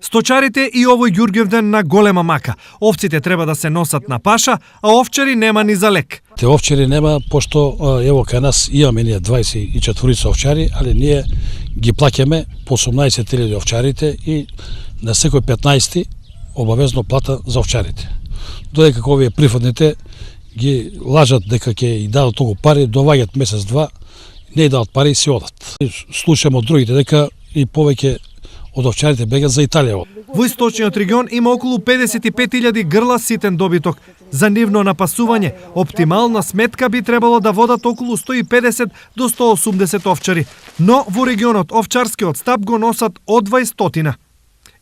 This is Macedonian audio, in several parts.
Сточарите и овој Ѓурѓевден на голема мака. Овците треба да се носат на паша, а овчари нема ни за лек. Те овчари нема, пошто ево кај нас имаме ние 24 овчари, али ние ги плаќаме по 18.000 овчарите и на секој 15 обавезно плата за овчарите. Додека овие приходните ги лажат дека ќе и дадат толку пари, доваѓат месец-два, не и дадат пари и си одат. Слушам од другите дека и повеќе од овчарите бегат за Италија. Во источниот регион има околу 55.000 грла ситен добиток. За нивно напасување, оптимална сметка би требало да водат околу 150 до 180 овчари, но во регионот овчарскиот стап го носат од 20.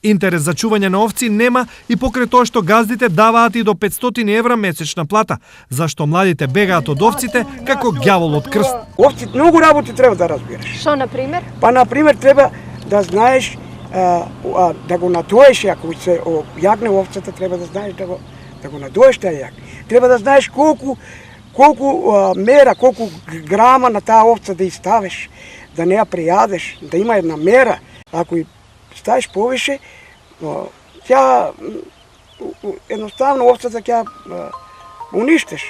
Интерес за чување на овци нема и покрај тоа што газдите даваат и до 500 евра месечна плата, зашто младите бегаат од овците како ѓавол од крст. Овци многу работи треба да разбираш. Што на пример? Па на пример треба да знаеш да го надоеш, ако се јагне овцата, треба да знаеш да го надоеш таа јаг. Треба да знаеш колку мера, колку грама на таа овца да ставиш, да не ја пријадеш, да има една мера. Ако и ставиш повише, тя едноставно овцата ќе уништиш.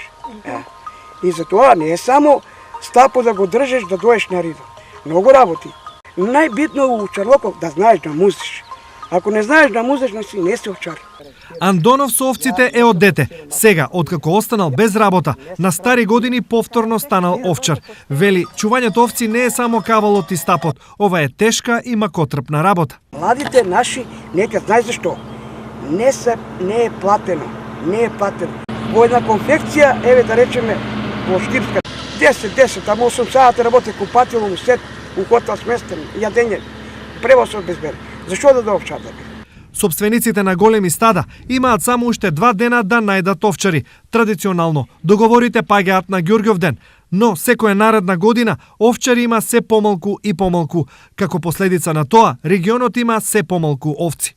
И затоа не е само стапо да го држиш, да доеш на ридом. Многу работи. Најбитно у овчарлокот да знаеш да музиш. Ако не знаеш да музиш, не си овчар. Андонов со овците е од дете. Сега, откако останал без работа, на стари години повторно станал овчар. Вели, чувањето овци не е само кавалот и стапот. Ова е тешка и макотрпна работа. Младите наши, нека знаеш зашто. Не е платено. Не е платено. Во една конфекција, еве да речеме, во Штипска, 10, ама 8 сати работе купатило у сет, у хотел сместен, јадење, превоз обезбеден. Зашо да овчар да биде? Собствениците на големи стада имаат само уште 2 дена да најдат овчари. Традиционално, договорите паѓаат на Ѓурѓовден, но секоја наредна година овчари има се помалку и помалку. Како последица на тоа, регионот има се помалку овци.